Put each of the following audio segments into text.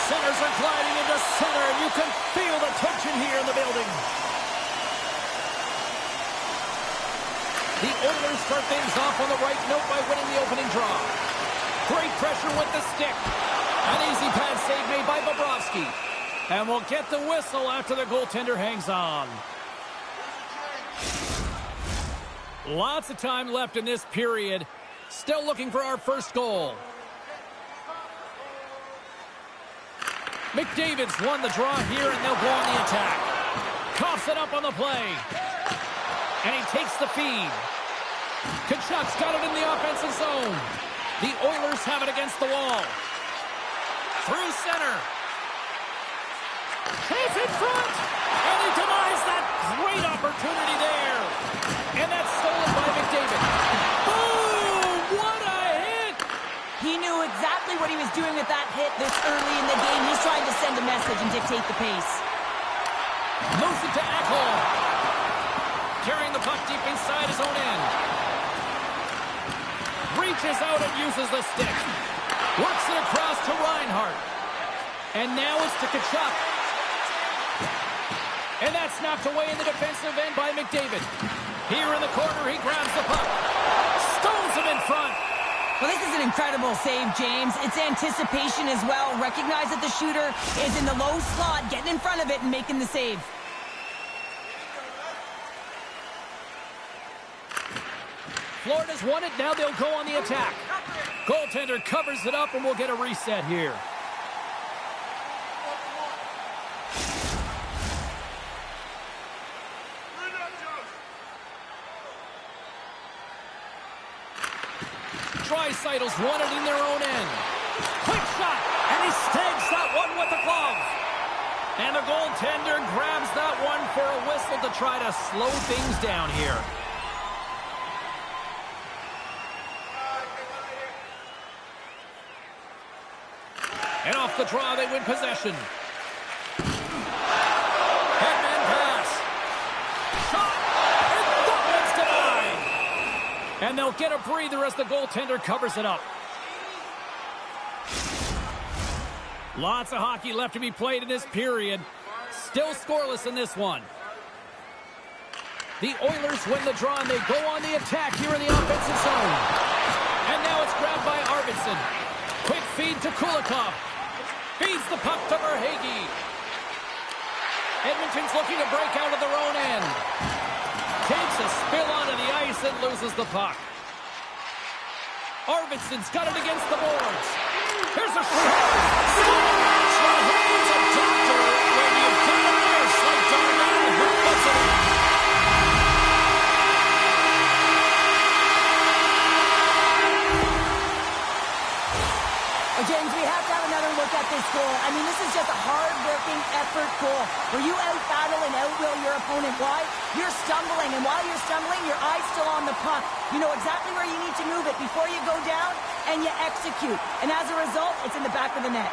Centers are gliding into center, and you can feel the tension here in the building. The Oilers start things off on the right note by winning the opening draw. Great pressure with the stick. An easy pad save made by Bobrovsky. And we'll get the whistle after the goaltender hangs on. Lots of time left in this period. Still looking for our first goal. McDavid's won the draw here, and they'll go on the attack. Coughs it up on the play. And he takes the feed. Tkachuk's got it in the offensive zone. The Oilers have it against the wall. Through center. He's in front. And he denies that great opportunity there. And that's stolen by McDavid. Boom! What a hit! He knew exactly what he was doing with that hit this early in the game. He's trying to send a message and dictate the pace. Moves it to Ekholm. Carrying the puck deep inside his own end. Reaches out and uses the stick. Works it across to Reinhart. And now it's to Tkachuk. And that's knocked away in the defensive end by McDavid. Here in the corner, he grabs the puck. Stones him in front. Well, this is an incredible save, James. It's anticipation as well. Recognize that the shooter is in the low slot, getting in front of it and making the save. Florida's won it. Now they'll go on the attack. Goaltender covers it up, and we'll get a reset here. Draisaitl's won it in their own end. Quick shot, and he stags that one with the glove. And the goaltender grabs that one for a whistle to try to slow things down here. And off the draw, they win possession. Headman pass. Shot, and that one's denied. And they'll get a breather as the goaltender covers it up. Lots of hockey left to be played in this period. Still scoreless in this one. The Oilers win the draw, and they go on the attack here in the offensive zone. And now it's grabbed by Arvidsson. Quick feed to Kulikov. Feeds the puck to Verhaeghe. Edmonton's looking to break out of their own end. Takes a spill onto the ice and loses the puck. Arvidsson's got it against the boards. Here's a shot. He's a doctor when you've got a nurse like Darnell who puts it in. James, we have to have another look at this goal. I mean, this is just a hard-working effort goal where you out-battle and out-will your opponent. Why? You're stumbling, and while you're stumbling, your eye's still on the puck. You know exactly where you need to move it before you go down, and you execute. And as a result, it's in the back of the net.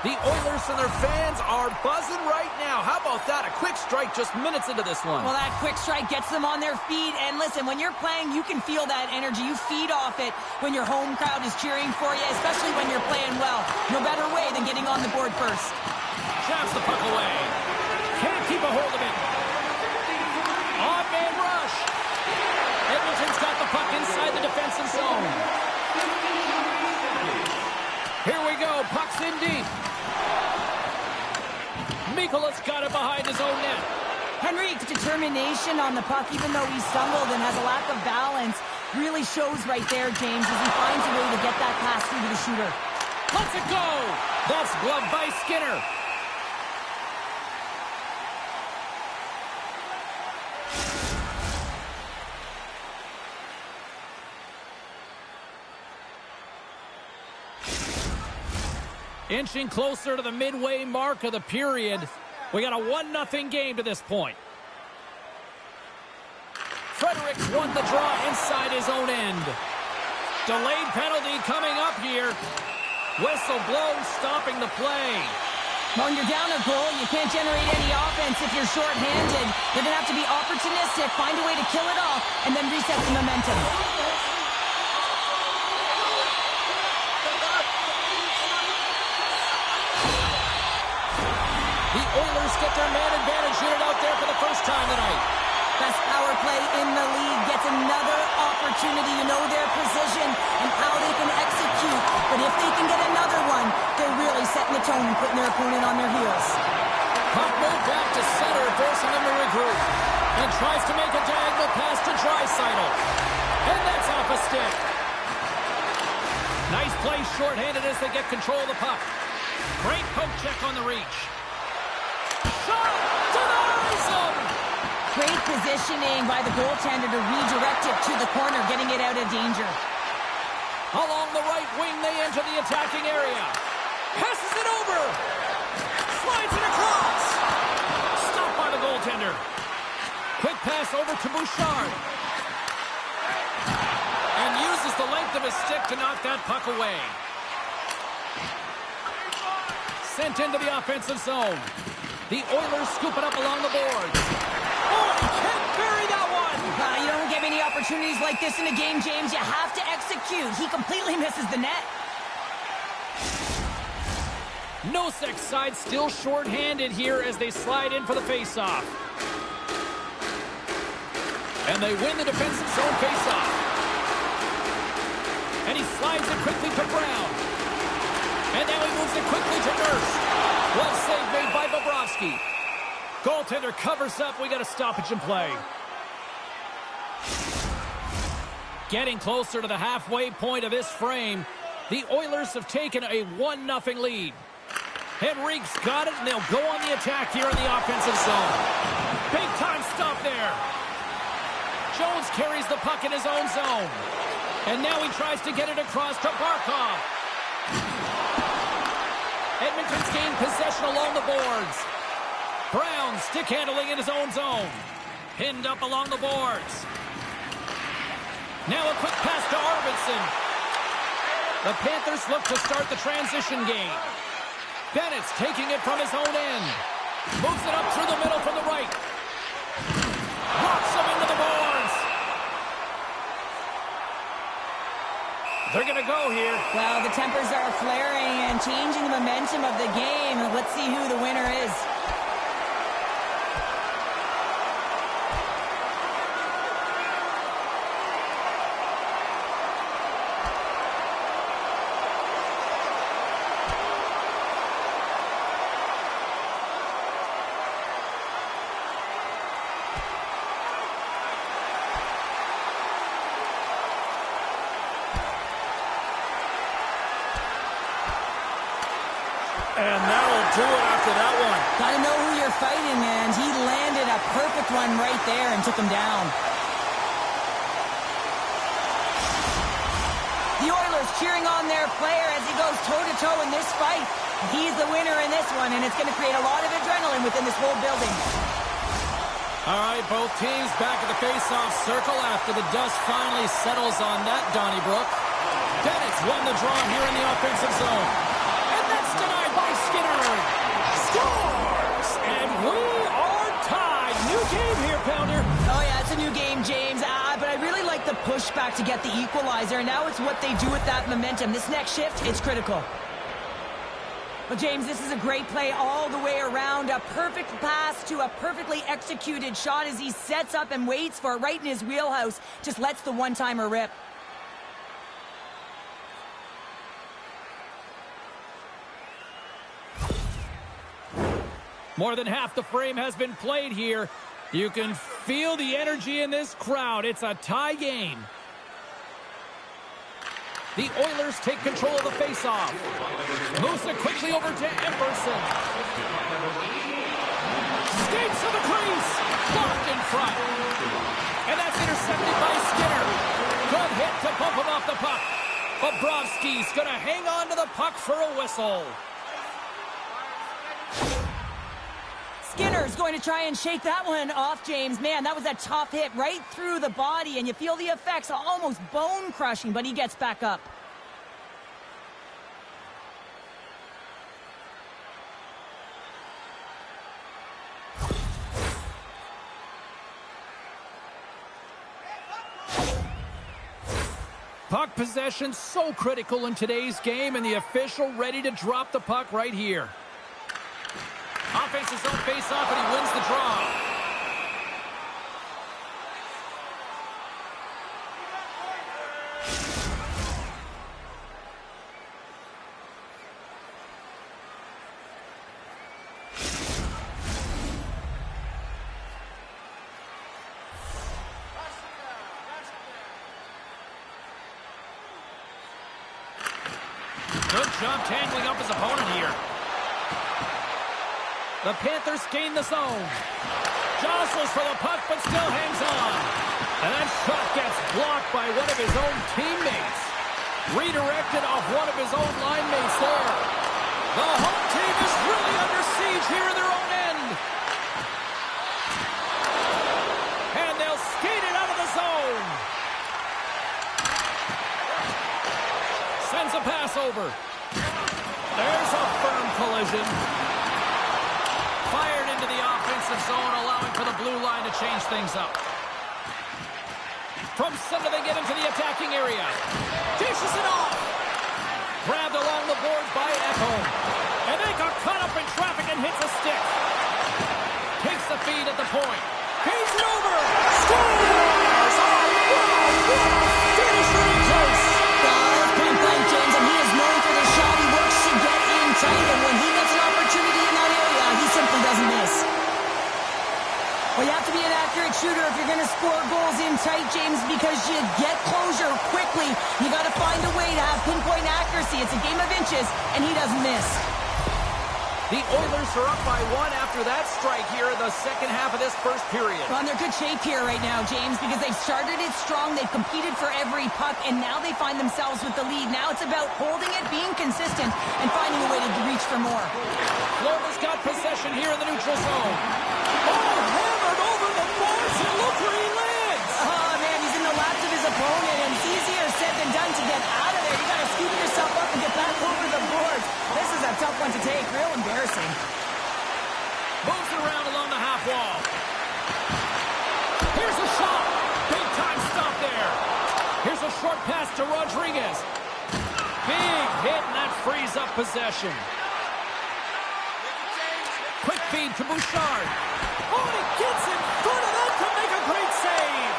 The Oilers and their fans are buzzing right now. How about that? A quick strike just minutes into this one. Well, that quick strike gets them on their feet. And listen, when you're playing, you can feel that energy. You feed off it when your home crowd is cheering for you, especially when you're playing well. No better way than getting on the board first. Shafts the puck away. Can't keep a hold of it. Odd-man rush. Edmonton's got the puck inside the defensive zone. Here we go. Puck's in deep. Mikola's got it behind his own net. Henrik's determination on the puck, even though he stumbled and has a lack of balance, really shows right there, James, as he finds a way to get that pass through to the shooter. Let's it go! That's gloved by Skinner. Inching closer to the midway mark of the period. We got a 1-0 game to this point. Fredericks won the draw inside his own end. Delayed penalty coming up here. Whistle blown, stopping the play. When you're down a goal, you can't generate any offense if you're short-handed. You're going to have to be opportunistic, find a way to kill it off, and then reset the momentum. Oilers get their man advantage unit out there for the first time tonight. Best power play in the league gets another opportunity. You know their precision and how they can execute. But if they can get another one, they're really setting the tone and putting their opponent on their heels. Puck moved back to center, forcing them to regroup. And tries to make a diagonal pass to Draisaitl. And that's off a stick. Nice play shorthanded as they get control of the puck. Great poke check on the reach. Shot! Denies him! Great positioning by the goaltender to redirect it to the corner, getting it out of danger. Along the right wing, they enter the attacking area. Passes it over. Slides it across. Stopped by the goaltender. Quick pass over to Bouchard. And uses the length of his stick to knock that puck away. Sent into the offensive zone. The Oilers scoop it up along the boards. Oh, he can't bury that one! You don't get many opportunities like this in a game, James. You have to execute. He completely misses the net. Nosek's side still short-handed here as they slide in for the face-off. And they win the defensive zone face-off. And he slides it quickly to Brown. And now he moves it quickly to Nurse. Well save made by Bobrovsky. Goaltender covers up. We got a stoppage in play. Getting closer to the halfway point of this frame, the Oilers have taken a 1-0 lead. Henrique's got it, and they'll go on the attack here in the offensive zone. Big time stop there. Jones carries the puck in his own zone. And now he tries to get it across to Barkov. Edmonton's gained possession along the boards. Brown stick handling in his own zone. Pinned up along the boards. Now a quick pass to Arvidsson. The Panthers look to start the transition game. Bennett's taking it from his own end. Moves it up through the middle from the right. Rocks him into the boards. They're going to go here. Well, the tempers are flaring and changing the momentum of the game. Let's see who the winner is. And that'll do it after that one. Gotta know who you're fighting, and he landed a perfect one right there and took him down. The Oilers cheering on their player as he goes toe-to-toe in this fight. He's the winner in this one, and it's going to create a lot of adrenaline within this whole building. All right, both teams back at the face-off circle after the dust finally settles on that Donnybrook. Bennett's won the draw here in the offensive zone. And that's denied by Skinner. Scores! And we are tied. New game here, Pounder. Oh, yeah, it's a new game, James. But I really like the pushback to get the equalizer. Now it's what they do with that momentum. This next shift, it's critical. But, James, this is a great play all the way around. A perfect pass to a perfectly executed shot as he sets up and waits for it right in his wheelhouse. Just lets the one-timer rip. More than half the frame has been played here. You can feel the energy in this crowd. It's a tie game. The Oilers take control of the faceoff. Moves it quickly over to Emberson. Skates to the crease. Blocked in front. And that's intercepted by Skinner. Good hit to bump him off the puck. Bobrovsky's going to hang on to the puck for a whistle. Skinner's going to try and shake that one off, James. Man, that was a tough hit right through the body, and you feel the effects, almost bone-crushing, but he gets back up. Puck possession so critical in today's game, and the official ready to drop the puck right here. Offense's own face-off, and he wins the draw. Good job tangling up his opponent here. The Panthers gain the zone. Jostles for the puck, but still hangs on. And that shot gets blocked by one of his own teammates. Redirected off one of his own line mates there. The home team is really under siege here in their own end. And they'll skate it out of the zone. Sends a pass over. There's a firm collision. Fired into the offensive zone, allowing for the blue line to change things up. From center, they get into the attacking area. Dishes it off. Grabbed along the boards by Echo. And they got caught up in traffic and hits a stick. Takes the feed at the point. Feeds it over. Scores! Oh, wow! What a finisher in close. Point blank, James, and he is known for the shot. He works to get in tight, and when he gets an opportunity in that area, he simply doesn't miss. Well, you have to be an accurate shooter if you're going to score goals in tight, James, because you get closure quickly. You got to find a way to have pinpoint accuracy. It's a game of inches, and he doesn't miss. The Oilers are up by one after that strike here in the second half of this first period. Well, they're good shape here right now, James, because they've started it strong. They've competed for every puck, and now they find themselves with the lead. Now it's about holding it, being consistent, and finding a way to reach for more. Florida's got possession here in the neutral zone. Oh, hammered over the boards, and look where he lands. Oh, man, he's in the laps of his opponent, and it's easier said than done to get out of there. You got to scoop yourself up and get back over the boards. This is a tough one to take. Real embarrassing. Moves it around along the half wall. Here's a shot. Big time stop there. Here's a short pass to Rodriguez. Big hit, and that frees up possession. Quick feed to Bouchard. Oh, he gets in front of that to make a great save.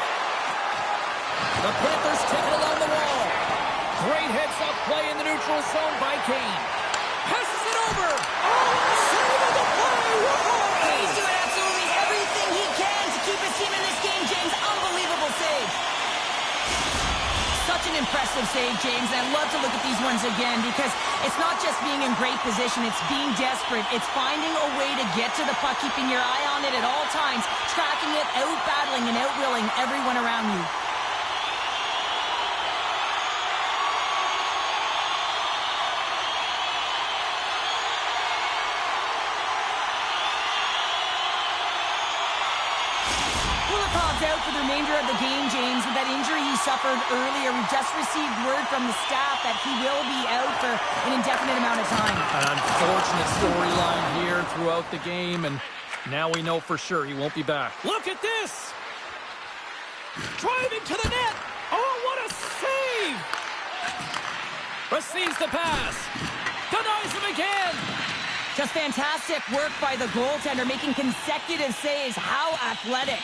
The Panthers take it along the wall. Great heads-up play in the neutral zone by Kane. Passes it over. Oh, save of the play. Whoa! He's doing absolutely everything he can to keep his team in this game, James. Unbelievable save. Such an impressive save, James. And I love to look at these ones again because it's not just being in great position. It's being desperate. It's finding a way to get to the puck, keeping your eye on it at all times, tracking it, out-battling and out-willing everyone around you. Out for the remainder of the game, James, with that injury he suffered earlier. We've just received word from the staff that he will be out for an indefinite amount of time. An unfortunate storyline here throughout the game, and now we know for sure he won't be back. Look at this! Driving to the net! Oh, what a save! Receives the pass. Denies him again! Just fantastic work by the goaltender, making consecutive saves. How athletic.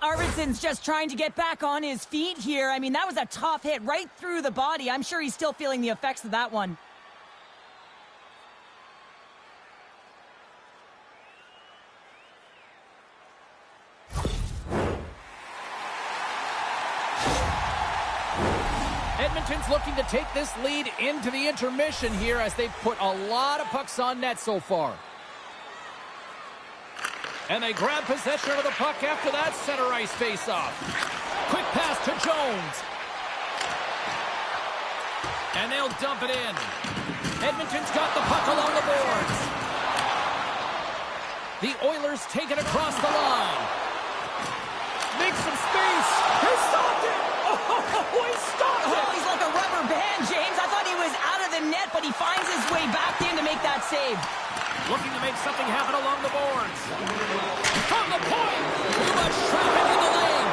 Arvidsson's just trying to get back on his feet here. I mean, that was a tough hit right through the body. I'm sure he's still feeling the effects of that one. Edmonton's looking to take this lead into the intermission here as they've put a lot of pucks on net so far. And they grab possession of the puck after that center ice face-off. Quick pass to Jones. And they'll dump it in. Edmonton's got the puck along the boards. The Oilers take it across the line. Makes some space. He stopped it. Oh, he stopped it. Oh, he's like a rubber band, James. I thought he was out of the net, but he finds his way back in to make that save. Looking to make something happen along the boards. From the point. Too much traffic in the lane.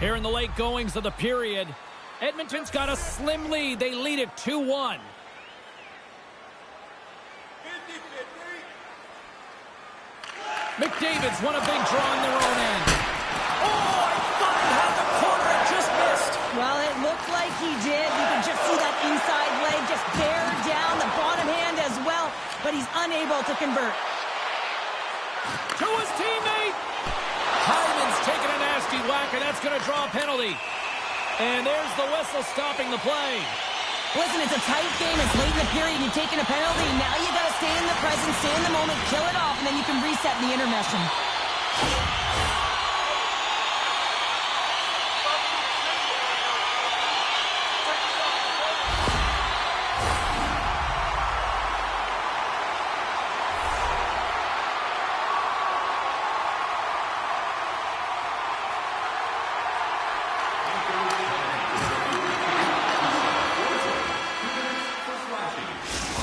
Here in the late goings of the period, Edmonton's got a slim lead. They lead it 2-1. McDavid's won a big draw in their own end. Oh, I thought he had the corner. It just missed. Well, it looked like he did. You can just see that inside leg just bear down, the bottom hand as well, but he's unable to convert. To his teammate. Hyman's taking a nasty whack, and that's going to draw a penalty. And there's the whistle stopping the play. Listen, it's a tight game. It's late in the period. You're taking a penalty. Now you got to stay in the present, stay in the moment, kill it off, and then you can reset in the intermission.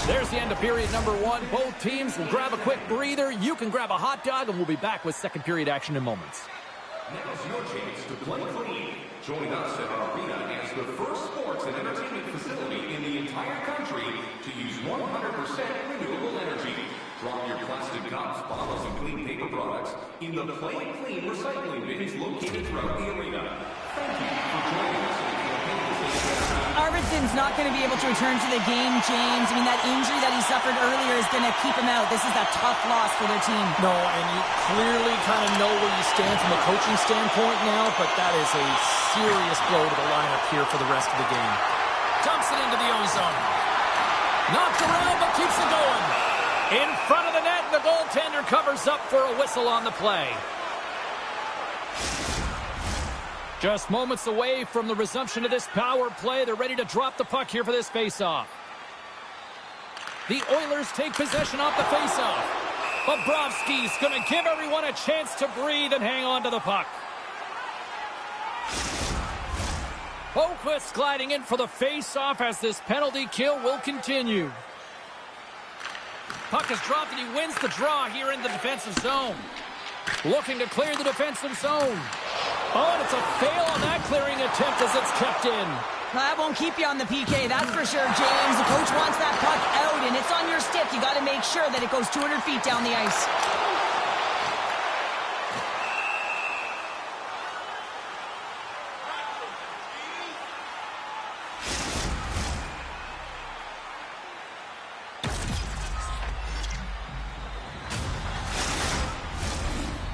There's the end of period number 1. Both teams will grab a quick breather. You can grab a hot dog, and we'll be back with second period action in moments. Now's your chance to play clean. Join us at our arena as the first sports and entertainment facility in the entire country to use 100% renewable energy. Drop your plastic cups, bottles, and clean paper products in the Play Clean recycling bins located throughout the arena. Thank you for joining us. Arvidsson's not going to be able to return to the game, James. I mean, that injury that he suffered earlier is going to keep him out. This is a tough loss for their team. No, and you clearly kind of know where you stand from a coaching standpoint now, but that is a serious blow to the lineup here for the rest of the game. Dumps it into the ozone. Knocked around, but keeps it going. In front of the net, the goaltender covers up for a whistle on the play. Just moments away from the resumption of this power play. They're ready to drop the puck here for this faceoff. The Oilers take possession off the faceoff. Bobrovsky's going to give everyone a chance to breathe and hang on to the puck. Boquist gliding in for the faceoff as this penalty kill will continue. Puck is dropped and he wins the draw here in the defensive zone. Looking to clear the defensive zone. Oh, and it's a fail on that clearing attempt as it's kept in. That won't keep you on the PK, that's for sure, James. The coach wants that puck out, and it's on your stick. You got to make sure that it goes 200 feet down the ice.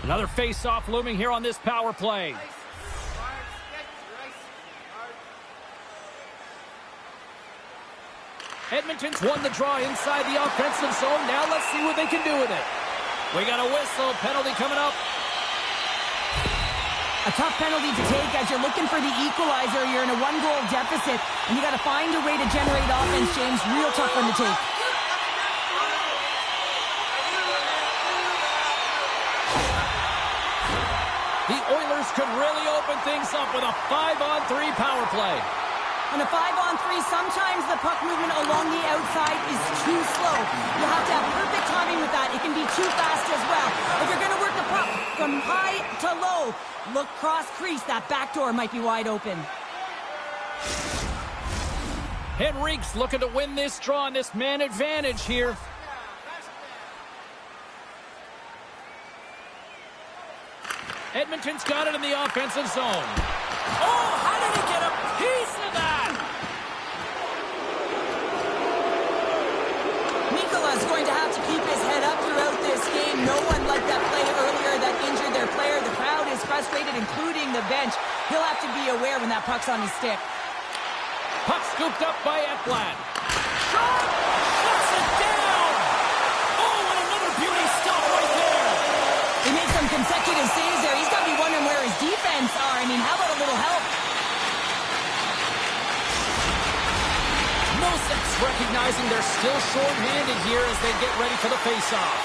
Another face-off looming here on this power play. Edmonton's won the draw inside the offensive zone. Now let's see what they can do with it. We got a whistle. Penalty coming up. A tough penalty to take as you're looking for the equalizer. You're in a one-goal deficit, and you got to find a way to generate offense, James. Real tough one to take. The Oilers could really open things up with a 5-on-3 power play. On a 5-on-3, sometimes the puck movement along the outside is too slow. You have to have perfect timing with that. It can be too fast as well. If you're going to work the puck from high to low, look cross crease. That back door might be wide open. Henrique's looking to win this draw on this man advantage here. Edmonton's got it in the offensive zone. Oh, how did he get a piece of that? Mikola's going to have to keep his head up throughout this game. No one liked that play earlier that injured their player. The crowd is frustrated, including the bench. He'll have to be aware when that puck's on his stick. Puck scooped up by Ekblad. Shot! Shuts it down! Oh, and another beauty stop right there! He made some consecutive saves there. He's got to be wondering where his defense are. I mean, how about a little help? Nosek's recognizing they're still short-handed here as they get ready for the face-off.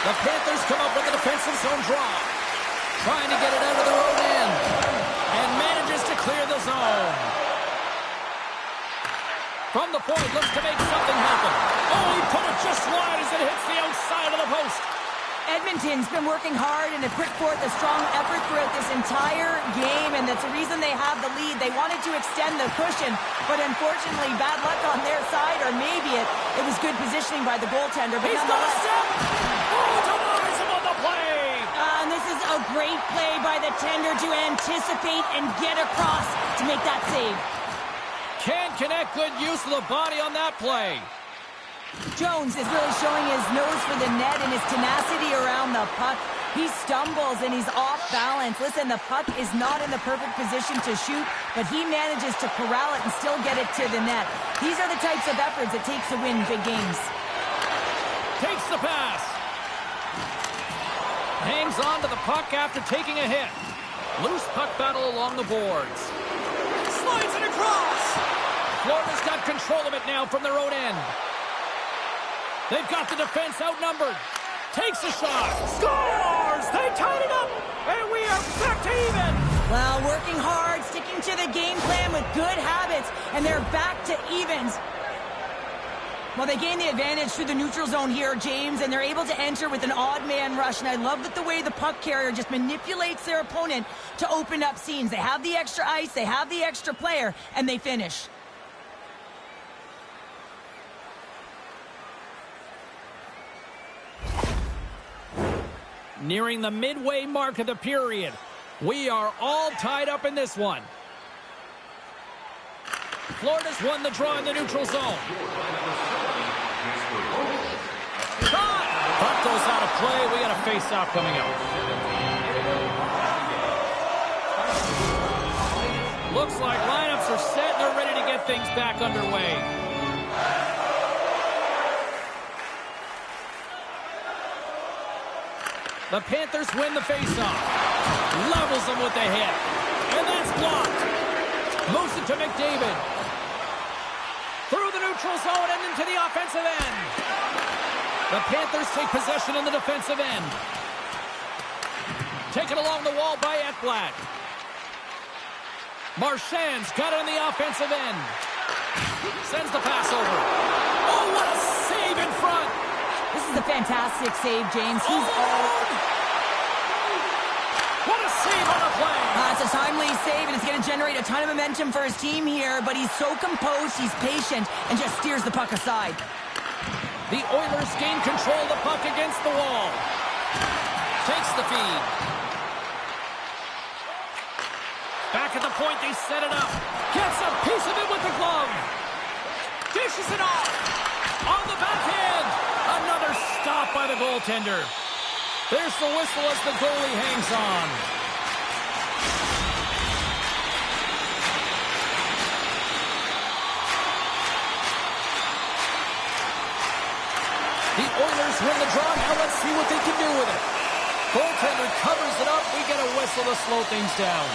The Panthers come up with a defensive zone draw. Trying to get it out of their own end. And manages to clear the zone. From the point, looks to make something happen. Oh, he put it just wide as it hits the outside of the post. Edmonton's been working hard and have put forth a strong effort throughout this entire game, and that's the reason they have the lead. They wanted to extend the cushion, but unfortunately, bad luck on their side, or maybe it was good positioning by the goaltender. But he's got a step! Oh, denies him on the play! And this is a great play by the tender to anticipate and get across to make that save. Can't connect. Good use of the body on that play. Jones is really showing his nose for the net and his tenacity around the puck. He stumbles and he's off balance. Listen, the puck is not in the perfect position to shoot, but he manages to corral it and still get it to the net. These are the types of efforts it takes to win big games. Takes the pass. Hangs on to the puck after taking a hit. Loose puck battle along the boards. Slides it across. Florida's got control of it now from their own end. They've got the defense outnumbered. Takes a shot. Scores! They tied it up. And we are back to even. Well, working hard, sticking to the game plan with good habits, and they're back to evens. Well, they gain the advantage through the neutral zone here, James, and they're able to enter with an odd man rush. And I love that the way the puck carrier just manipulates their opponent to open up seams. They have the extra ice, they have the extra player, and they finish. Nearing the midway mark of the period. We are all tied up in this one. Florida's won the draw in the neutral zone. Shot! Puck goes out of play. We got a face-off coming up. Looks like lineups are set and they're ready to get things back underway. The Panthers win the faceoff. Levels them with the hit. And that's blocked. Moves it to McDavid. Through the neutral zone and into the offensive end. The Panthers take possession in the defensive end. Taken along the wall by Ekblad. Marchand's got it on the offensive end. Sends the pass over. Oh, what a save in front. This is a fantastic save, James. He's What a save on a play. It's a timely save, and it's going to generate a ton of momentum for his team here, but he's so composed, he's patient, and just steers the puck aside. The Oilers gain control of the puck against the wall. Takes the feed. Back at the point, they set it up. Gets a piece of it with the glove. Dishes it off. On the backhand. Another stop by the goaltender. There's the whistle as the goalie hangs on. The Oilers win the draw. Now let's see what they can do with it. Goaltender covers it up. We get a whistle to slow things down.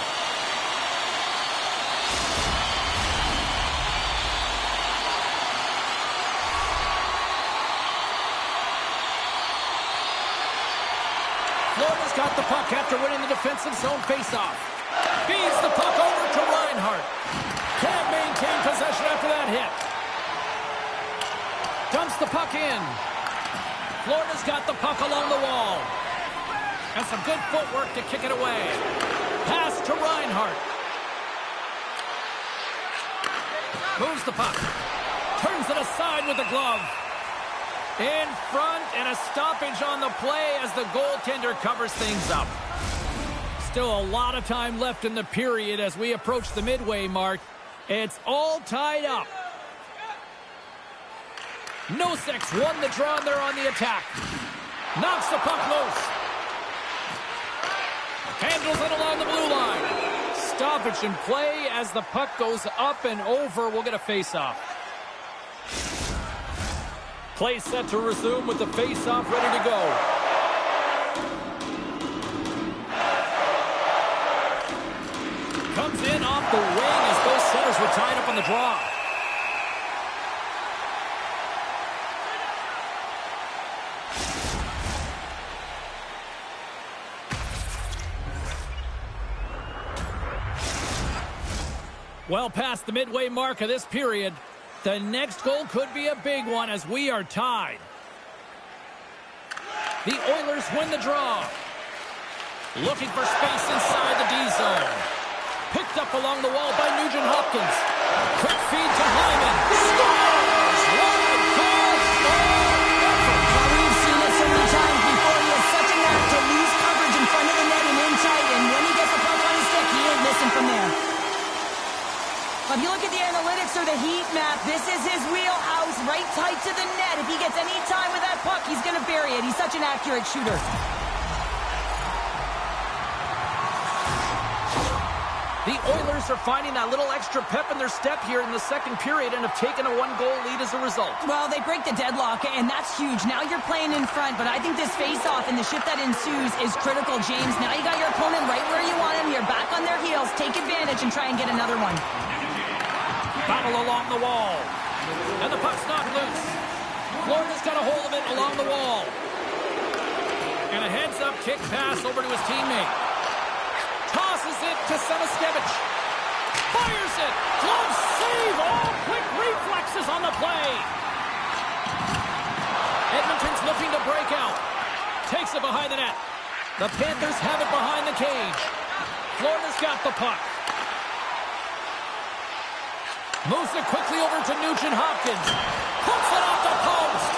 Florida's got the puck after winning the defensive zone faceoff. Feeds the puck over to Reinhart. Can't maintain possession after that hit. Dumps the puck in. Florida's got the puck along the wall. And some good footwork to kick it away. Pass to Reinhart. Moves the puck. Turns it aside with the glove. In front, and a stoppage on the play as the goaltender covers things up. Still a lot of time left in the period as we approach the midway mark. It's all tied up. Nosek's won the draw, and they're on the attack. Knocks the puck loose. Handles it along the blue line. Stoppage in play as the puck goes up and over. We'll get a face-off. Play set to resume with the face-off ready to go. Comes in off the wing as both centers were tied up on the draw. Well past the midway mark of this period. The next goal could be a big one as we are tied. The The Oilers win the draw. Looking for space inside the D zone. Picked up along the wall by Nugent-Hopkins. Quick feed to Hyman. Scores! Wide goal! Well, we've seen it so many times before. He has such a knack to lose coverage in front of the net and in tight. And when he gets the puck on his stick, he ain't missing from there. If you look at the analytics or the heat map, this is his wheelhouse, right tight to the net. If he gets any time with that puck, he's going to bury it. He's such an accurate shooter. The Oilers are finding that little extra pep in their step here in the second period and have taken a one-goal lead as a result. Well, they break the deadlock, and that's huge. Now you're playing in front, but I think this face-off and the shift that ensues is critical, James. Now you got your opponent right where you want him. You're back on their heels. Take advantage and try and get another one. Battle along the wall. And the puck's not loose. Florida's got a hold of it along the wall. And a heads-up kick pass over to his teammate. Tosses it to Samaskevich. Fires it. Glove save. Oh, quick reflexes on the play. Edmonton's looking to break out. Takes it behind the net. The Panthers have it behind the cage. Florida's got the puck. Moves it quickly over to Nugent-Hopkins. Puts it off the post.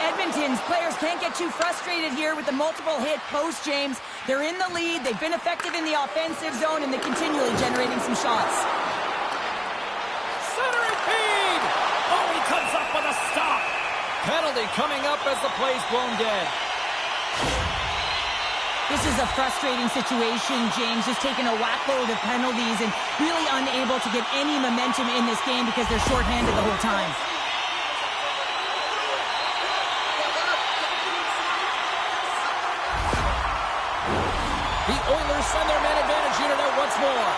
Edmonton's players can't get too frustrated here with the multiple hit post, James. They're in the lead. They've been effective in the offensive zone, and they're continually generating some shots. Centering feed. Oh, he comes up with a stop. Penalty coming up as the play's blown dead. This is a frustrating situation, James, just taking a whack load of penalties and really unable to get any momentum in this game because they're shorthanded the whole time. The Oilers send their man advantage unit out once more.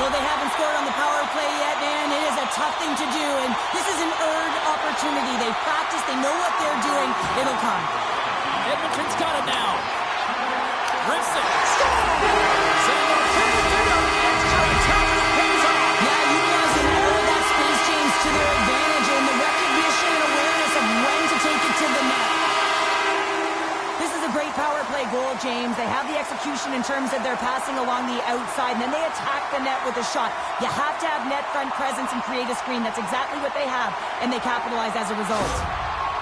Well, they haven't scored on the power play yet, man. It is a tough thing to do, and this is an earned opportunity. They've practiced. They know what they're doing. It'll come. Edmonton's got it now. Rips it. Yeah, utilizing all of that space change to their advantage and the recognition and awareness of when to take it to the net. This is a great power play goal, James. They have the execution in terms of their passing along the outside, and then they attack the net with a shot. You have to have net front presence and create a screen. That's exactly what they have, and they capitalize as a result.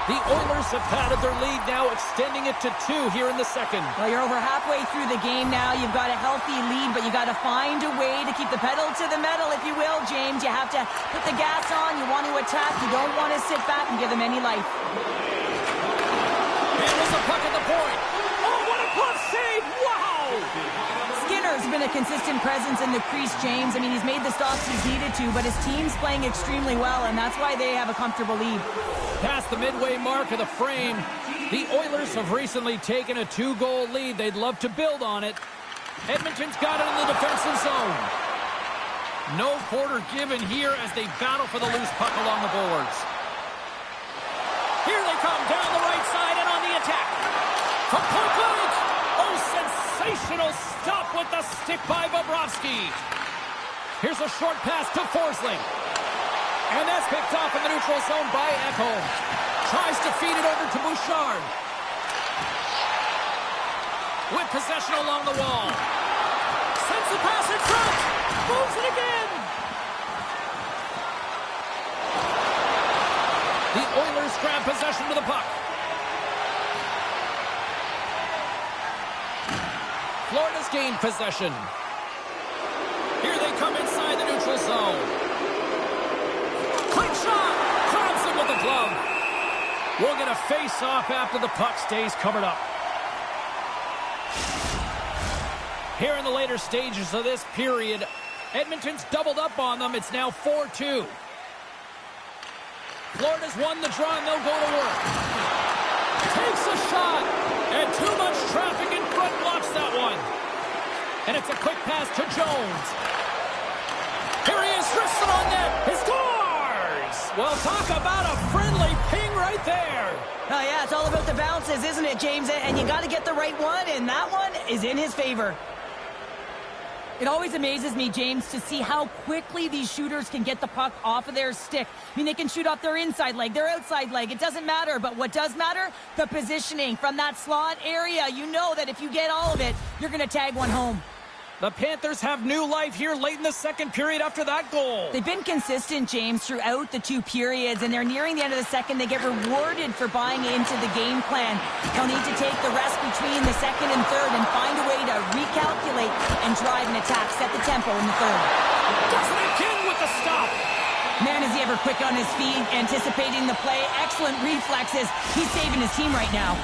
The Oilers have padded their lead now, extending it to 2 here in the second. Well, you're over halfway through the game now. You've got a healthy lead, but you got to find a way to keep the pedal to the metal, if you will, James. You have to put the gas on. You want to attack. You don't want to sit back and give them any life. Handles the puck at the point. Oh, what a glove save! Wow! Skinner's been a consistent presence in the crease, James. I mean, he's made the stops he's needed to, but his team's playing extremely well, and that's why they have a comfortable lead. Past the midway mark of the frame, the Oilers have recently taken a 2-goal lead. They'd love to build on it. Edmonton's got it in the defensive zone. No quarter given here as they battle for the loose puck along the boards. Here they come down the right side and on the attack. From point blank. Oh, sensational stop with the stick by Bobrovsky. Here's a short pass to Forsling. And that's picked off in the neutral zone by Ekholm. Tries to feed it over to Bouchard. With possession along the wall. Sends the pass in front. Moves it again. The Oilers grab possession to the puck. Florida's gained possession. Here they come inside the neutral zone. Quick shot! Crowds him with the glove. We'll get a face-off after the puck stays covered up. Here in the later stages of this period, Edmonton's doubled up on them. It's now 4-2. Florida's won the draw, and they'll go to work. Takes a shot, and too much traffic in front blocks that one. And it's a quick pass to Jones. Here he is, drifts it on net. He scores! Well, talk about a friendly ping right there. Oh, yeah, it's all about the bounces, isn't it, James? And you got to get the right one, and that one is in his favor. It always amazes me, James, to see how quickly these shooters can get the puck off of their stick. I mean, they can shoot off their inside leg, their outside leg. It doesn't matter. But what does matter? The positioning from that slot area. You know that if you get all of it, you're going to tag one home. The Panthers have new life here late in the second period after that goal. They've been consistent, James, throughout the two periods, and they're nearing the end of the second. They get rewarded for buying into the game plan. They'll need to take the rest between the second and third and find a way to recalculate and drive an attack, set the tempo in the third. Does it again with the stop. Man, is he ever quick on his feet, anticipating the play. Excellent reflexes. He's saving his team right now.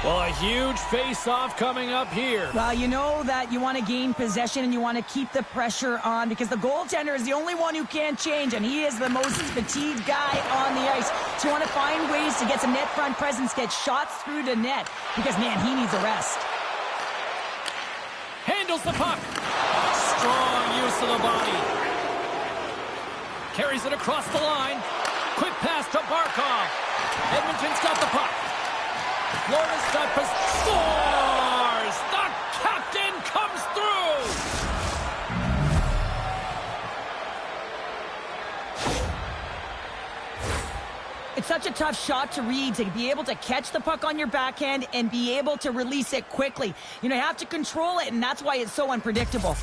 Well, a huge face-off coming up here. Well, you know that you want to gain possession and you want to keep the pressure on because the goaltender is the only one who can't change, and he is the most fatigued guy on the ice. So you want to find ways to get some net front presence, get shots through the net because, man, he needs a rest. Handles the puck. Strong use of the body. Carries it across the line. Quick pass to Barkov. Edmonton's got the puck. Florida's got scores! The captain comes through! It's such a tough shot to read, to be able to catch the puck on your backhand and be able to release it quickly. You know, you have to control it, and that's why it's so unpredictable.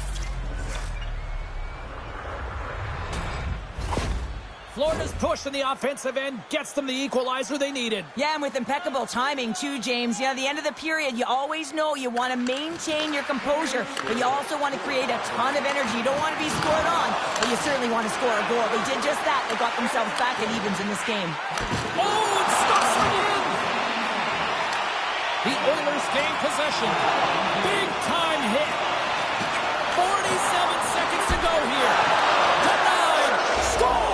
Florida's push in the offensive end gets them the equalizer they needed. Yeah, and with impeccable timing, too, James. Yeah, at the end of the period, you always know you want to maintain your composure, but you also want to create a ton of energy. You don't want to be scored on, but you certainly want to score a goal. They did just that. They got themselves back at evens in this game. Oh, it stops again! The Oilers gain possession. Big-time hit. 47 seconds to go here. Denied. Score!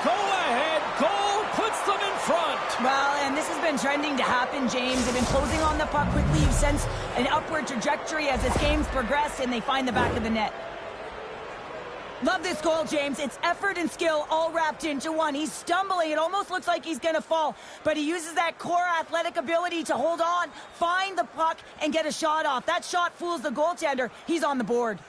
Go-ahead goal puts them in front. Well, and this has been trending to happen, James. They've been closing on the puck quickly. You've sensed an upward trajectory as this game's progressed, and they find the back of the net. Love this goal, James. It's effort and skill all wrapped into one. He's stumbling. It almost looks like he's going to fall, but he uses that core athletic ability to hold on, find the puck, and get a shot off. That shot fools the goaltender. He's on the board.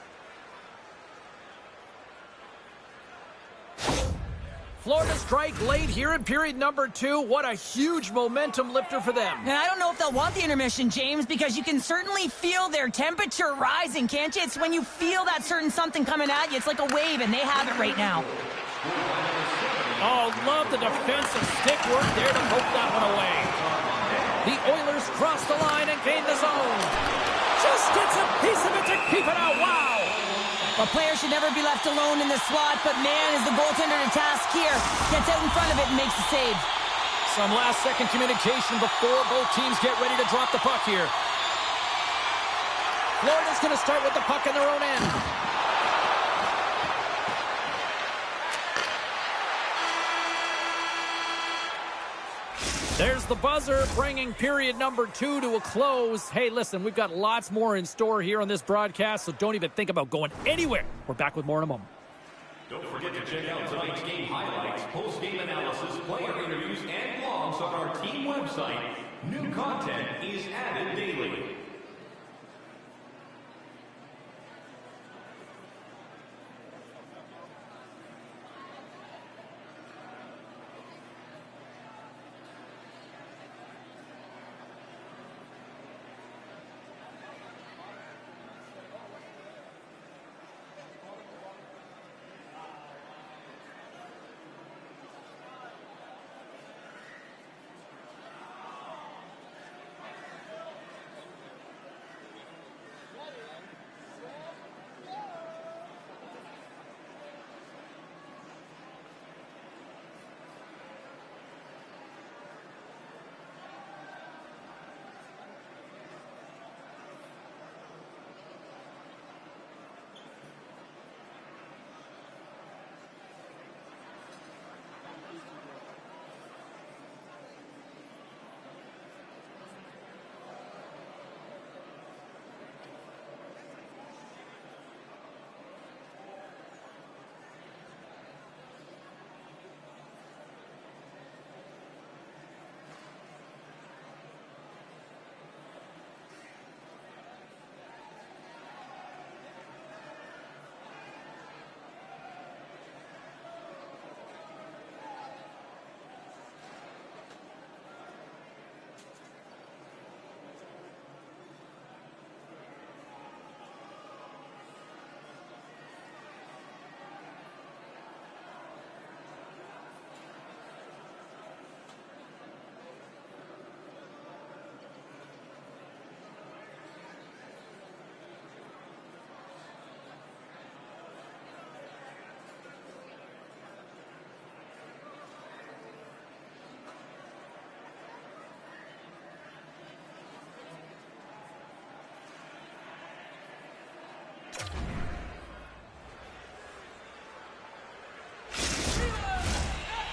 Florida strike late here in period number 2. What a huge momentum lifter for them. And I don't know if they'll want the intermission, James, because you can certainly feel their temperature rising, can't you? It's when you feel that certain something coming at you. It's like a wave, and they have it right now. Oh, love the defensive stick work there to poke that one away. The Oilers cross the line and gain the zone. Just gets a piece of it to keep it out. Wow. A player should never be left alone in the slot, but man, is the goaltender to task here. Gets out in front of it and makes the save. Some last-second communication before both teams get ready to drop the puck here. Florida's going to start with the puck in their own end. There's the buzzer, bringing period number 2 to a close. Hey, listen, we've got lots more in store here on this broadcast, so don't even think about going anywhere. We're back with more in a moment. Don't forget to check out tonight's game highlights, post-game analysis, player interviews, and blogs on our team website. New content is added daily.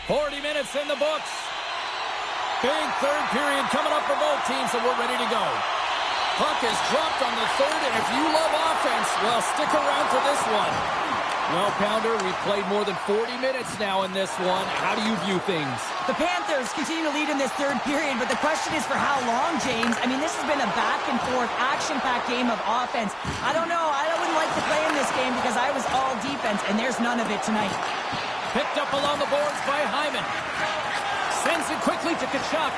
40 minutes in the books. Big third period coming up for both teams, and we're ready to go. Puck is dropped on the third, and if you love offense, well, stick around for this one. Well, Pounder, we've played more than 40 minutes now in this one. How do you view things? The Panthers continue to lead in this third period, but the question is for how long, James? I mean, this has been a back-and-forth, action-packed game of offense. I don't know. I wouldn't like to play in this game because I was all defense, and there's none of it tonight. Picked up along the boards by Hyman. Sends it quickly to Tkachuk.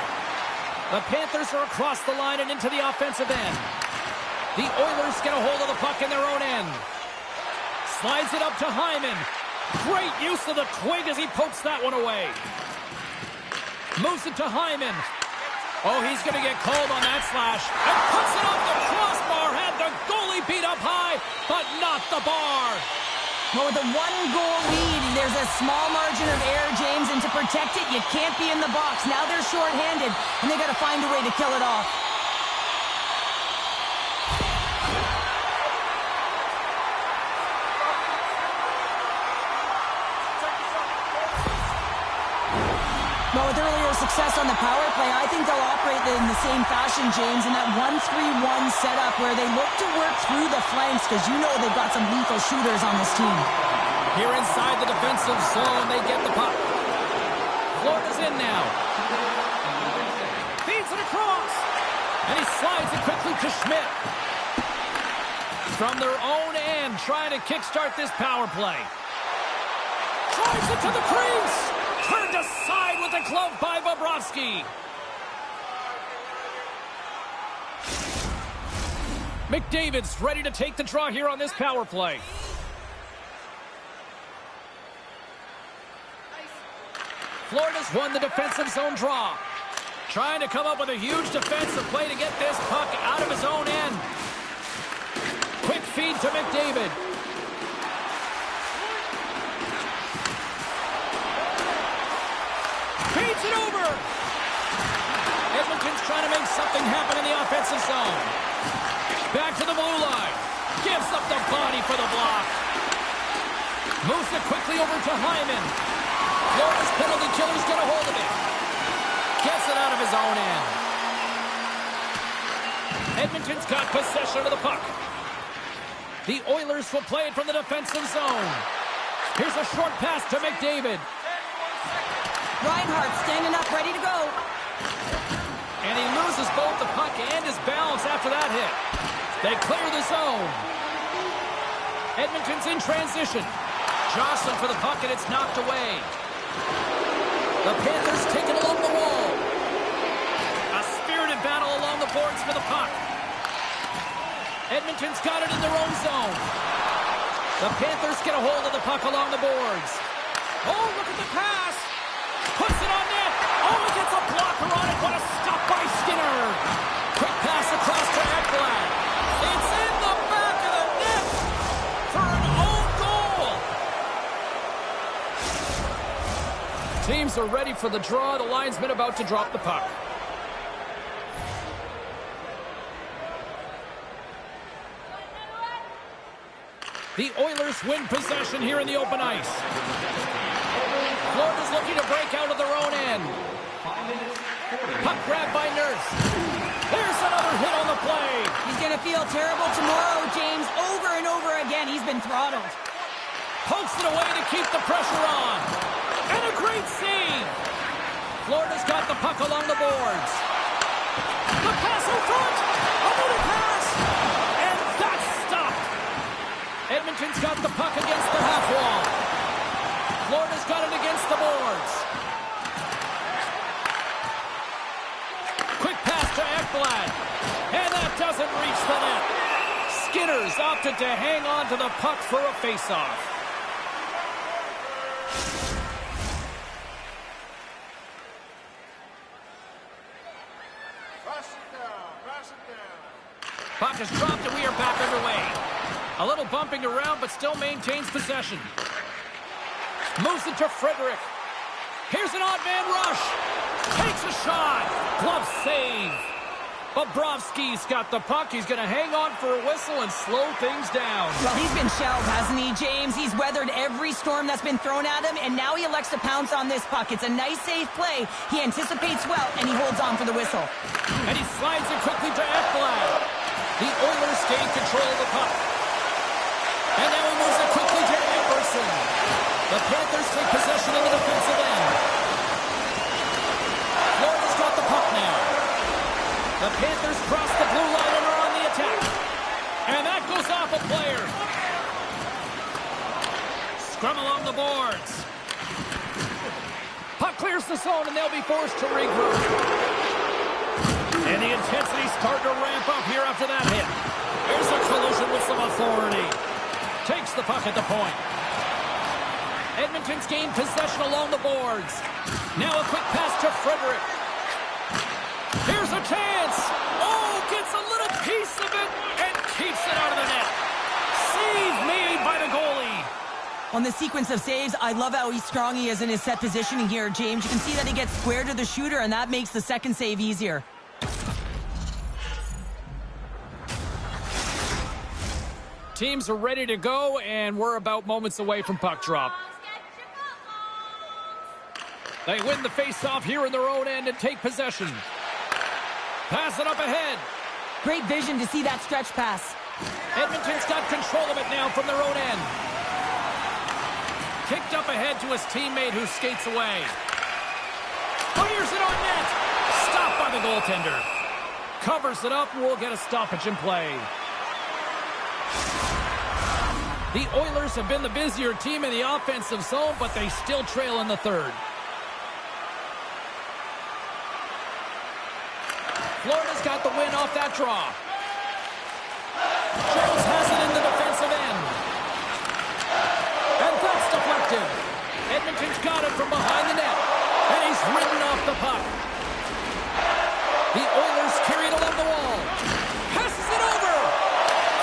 The Panthers are across the line and into the offensive end. The Oilers get a hold of the puck in their own end. Slides it up to Hyman. Great use of the twig as he pokes that one away. Moves it to Hyman. Oh, he's going to get called on that slash. And puts it off the crossbar. Had the goalie beat up high, but not the bar. Well, with a one-goal lead, there's a small margin of error, James, and to protect it, you can't be in the box. Now they're shorthanded, and they got to find a way to kill it off. Well, with earlier success on the power play, I think they'll operate in the same fashion, James, in that 1-3-1 setup where they look to work through the flanks because you know they've got some lethal shooters on this team. Here inside the defensive zone, they get the puck. Florida's in now. Feeds it across. And he slides it quickly to Schmidt. From their own end, trying to kickstart this power play. Drives it to the crease. Turned aside with a glove by Bobrovsky. McDavid's ready to take the draw here on this power play. Florida's won the defensive zone draw. Trying to come up with a huge defensive play to get this puck out of his own end. Quick feed to McDavid. Feeds it over. Edmonton's trying to make something happen in the offensive zone. Back to the blue line. Gives up the body for the block. Moves it quickly over to Hyman. Florida's penalty killers get a hold of it. Gets it out of his own end. Edmonton's got possession of the puck. The Oilers will play it from the defensive zone. Here's a short pass to McDavid. Reinhart standing up, ready to go. And he loses both the puck and his balance after that hit. They clear the zone. Edmonton's in transition. Jostling for the puck, and it's knocked away. The Panthers take it along the wall. A spirited battle along the boards for the puck. Edmonton's got it in their own zone. The Panthers get a hold of the puck along the boards. Oh, look at the pass. Puts it on net. Oh, he gets a blocker on it. What a stop by Skinner. Quick pass across to Ekblad. It's in the back of the net for an own goal. Teams are ready for the draw. The linesman about to drop the puck. The Oilers win possession here in the open ice. Florida's looking to break out of their own end. Puck grabbed by Nurse. There's another hit on the play. He's going to feel terrible tomorrow, James. Over and over again, he's been throttled. Pokes it away to keep the pressure on. And a great save. Florida's got the puck along the boards. The pass in front. Another pass. And that's stopped. Edmonton's got the puck against the half wall. Florida's got it against the boards. Quick pass to Ekblad. And that doesn't reach the net. Skinner's opted to hang on to the puck for a face-off. Puck is dropped and we are back underway. A little bumping around, but still maintains possession. Moves it to Frederick. Here's an odd man rush. Takes a shot. Glove save. Bobrovsky's got the puck. He's going to hang on for a whistle and slow things down. Well, he's been shelled, hasn't he, James? He's weathered every storm that's been thrown at him, and now he elects to pounce on this puck. It's a nice, safe play. He anticipates well, and he holds on for the whistle. And he slides it quickly to Ekblad. The Oilers gain control of the puck. And now he moves it quickly to Epperson. The Panthers take possession of the defensive end. Florida's got the puck now. The Panthers cross the blue line and are on the attack. And that goes off a player. Scrum along the boards. Puck clears the zone, and they'll be forced to regroup. And the intensity's starting to ramp up here after that hit. Here's a collision with some authority. Takes the puck at the point. Edmonton's gained possession along the boards. Now a quick pass to Frederick. Here's a chance. Oh, gets a little piece of it and keeps it out of the net. Save made by the goalie. On the sequence of saves, I love how strong he is in his set positioning here, James. You can see that he gets square to the shooter, and that makes the second save easier. Teams are ready to go, and we're about moments away from puck drop. They win the face-off here in their own end and take possession. Pass it up ahead. Great vision to see that stretch pass. Edmonton's got control of it now from their own end. Kicked up ahead to his teammate who skates away. Fires it on net. Stopped by the goaltender. Covers it up and we'll get a stoppage in play. The Oilers have been the busier team in the offensive zone, but they still trail in the third. Florida's got the win off that draw. Jones has it in the defensive end. And that's deflected. Edmonton's got it from behind the net. And he's ridden off the puck. The Oilers carry it along the wall. Passes it over.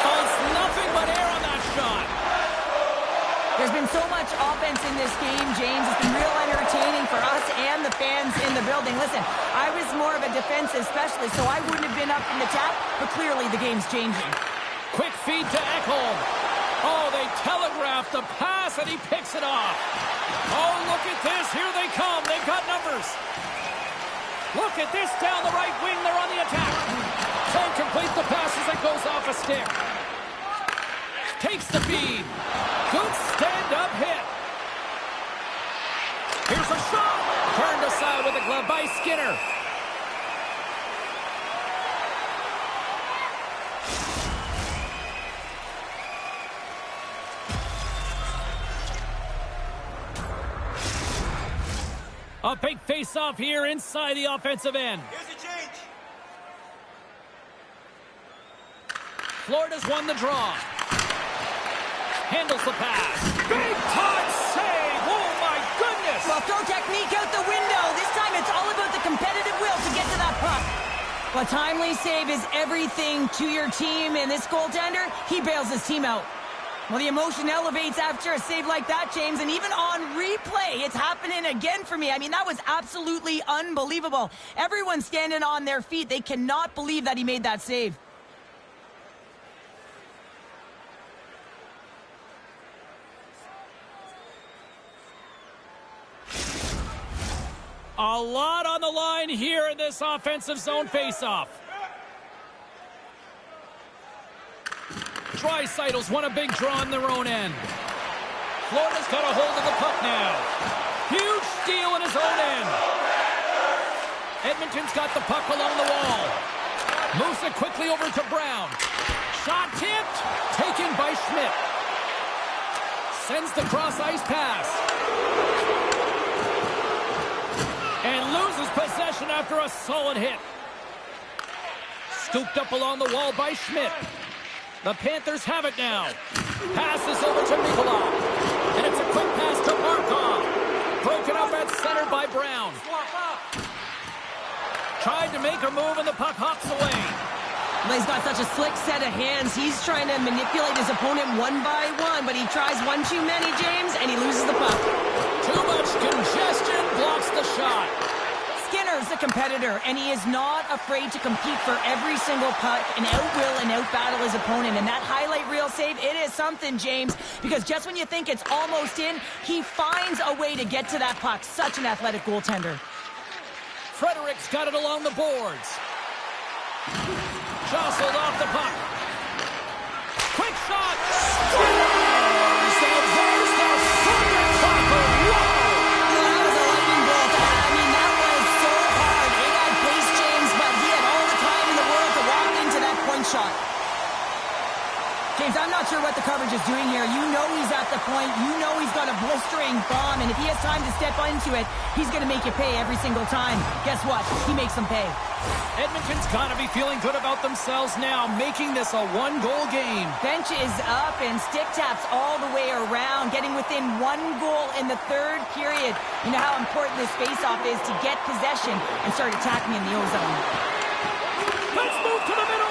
Finds nothing but air on that shot. There's been so much offense in this game, James. It's been real entertaining for us and the fans in the building. Listen, I was more of a defensive specialist, so I wouldn't have been up in the tap, but clearly the game's changing. Quick feed to Ekholm. Oh, they telegraphed the pass, and he picks it off. Oh, look at this. Here they come. They've got numbers. Look at this down the right wing. They're on the attack. Can't complete the pass as it goes off a stick. Takes the feed. Good stand-up hit. Here's a shot. Turned aside with a glove by Skinner. A big face-off here inside the offensive end. Here's a change. Florida's won the draw. Handles the pass. Big time save. Oh, my goodness. Well, throw technique out the window. This time it's all about the competitive will to get to that puck. A timely save is everything to your team, and this goaltender, he bails his team out. Well, the emotion elevates after a save like that, James, and even on replay, it's happening again for me. I mean, that was absolutely unbelievable. Everyone's standing on their feet. They cannot believe that he made that save. A lot on the line here in this offensive zone faceoff. Draisaitl's won a big draw in their own end. Florida's got a hold of the puck now. Huge steal in his own end. Edmonton's got the puck along the wall. Moves it quickly over to Brown. Shot tipped. Taken by Schmidt. Sends the cross-ice pass. And loses possession after a solid hit. Scooped up along the wall by Schmidt. The Panthers have it now. Passes over to Nikolai. And it's a quick pass to Markov. Broken up at center by Brown. Tried to make a move and the puck hops away. Well, he's got such a slick set of hands. He's trying to manipulate his opponent one by one, but he tries one too many, James, and he loses the puck. Too much congestion blocks the shot. Skinner Skinner's a competitor, and he is not afraid to compete for every single puck and outwill and outbattle his opponent. And that highlight reel save, it is something, James, because just when you think it's almost in, he finds a way to get to that puck. Such an athletic goaltender. Frederick's got it along the boards. Jostled off the puck. Quick shot. Scores! And there's the Frederick Clapper. Whoa! That was a lightning bolt. I mean, that was so hard. It had pace, James, but he had all the time in the world to walk into that point shot. James, I'm not sure what the coverage is doing here. You know he's at the point. You know he's got a blistering bomb, and if he has time to step into it, he's going to make you pay every single time. Guess what? He makes them pay. Edmonton's got to be feeling good about themselves now, making this a one-goal game. Bench is up and stick taps all the way around, getting within 1 goal in the third period. You know how important this face-off is to get possession and start attacking in the O-zone. Let's move to the middle.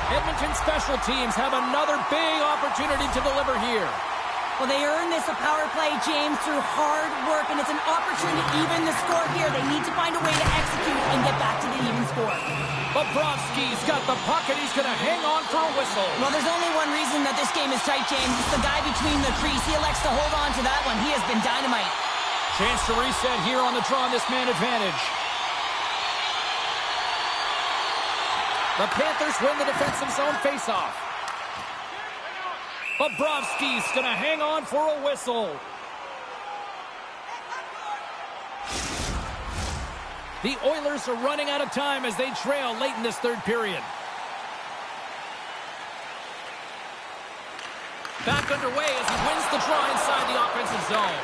Edmonton special teams have another big opportunity to deliver here. Well, they earn this a power play, James, through hard work, and it's an opportunity to even the score here. They need to find a way to execute and get back to the even score. Bobrovsky's got the puck, and he's going to hang on for a whistle. Well, there's only one reason that this game is tight, James. It's the guy between the crease. He elects to hold on to that one. He has been dynamite. Chance to reset here on the draw on this man advantage. The Panthers win the defensive zone faceoff. Bobrovsky's going to hang on for a whistle. The Oilers are running out of time as they trail late in this third period. Back underway as he wins the draw inside the offensive zone.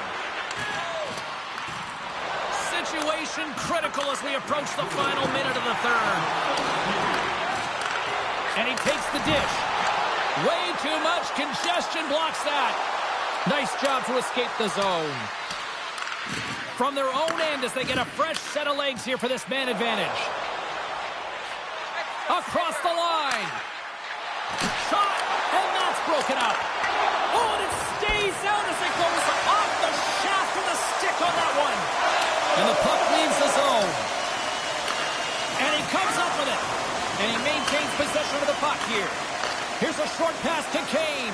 Situation critical as we approach the final minute of the third. And he takes the dish. Way too much congestion blocks that. Nice job to escape the zone. From their own end as they get a fresh set of legs here for this man advantage. Across the line. Shot, and that's broken up. Oh, and it stays out as it goes off the shaft of the stick on that one. And the puck leaves the zone. And he comes up with it. And he maintains possession of the puck here. Here's a short pass to Kane.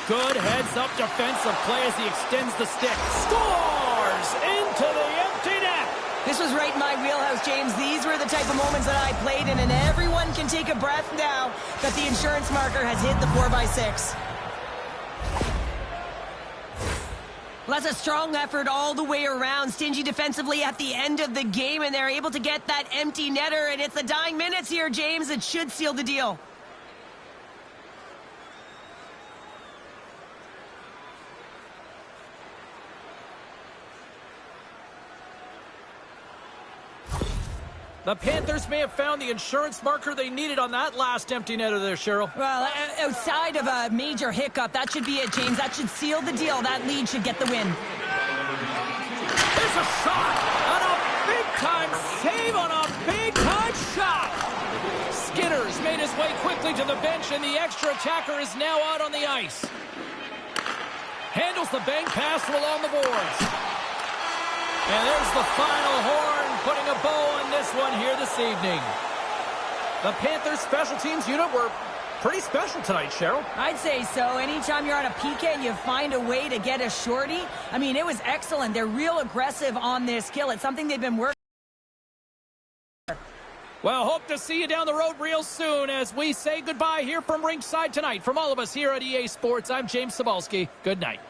Good heads-up defensive play as he extends the stick. Scores into the empty net. This was right in my wheelhouse, James. These were the type of moments that I played in, and everyone can take a breath now that the insurance marker has hit the 4x6. Well, that's a strong effort all the way around. Stingy defensively at the end of the game, and they're able to get that empty netter, and it's the dying minutes here, James. It should seal the deal. The Panthers may have found the insurance marker they needed on that last empty netter there, Cheryl. Well, outside of a major hiccup, that should be it, James. That should seal the deal. That lead should get the win. There's a shot on a big-time save on a big-time shot. Skinner's made his way quickly to the bench, and the extra attacker is now out on the ice. Handles the bank pass from along the boards. And there's the final horn, putting a bow on this one here this evening. The Panthers special teams unit were pretty special tonight, Cheryl. I'd say so. Anytime you're on a PK and you find a way to get a shorty, I mean, it was excellent. They're real aggressive on this kill. It's something they've been working. Well, hope to see you down the road real soon as we say goodbye here from ringside tonight. From all of us here at EA Sports, I'm James Cebulski. Good night.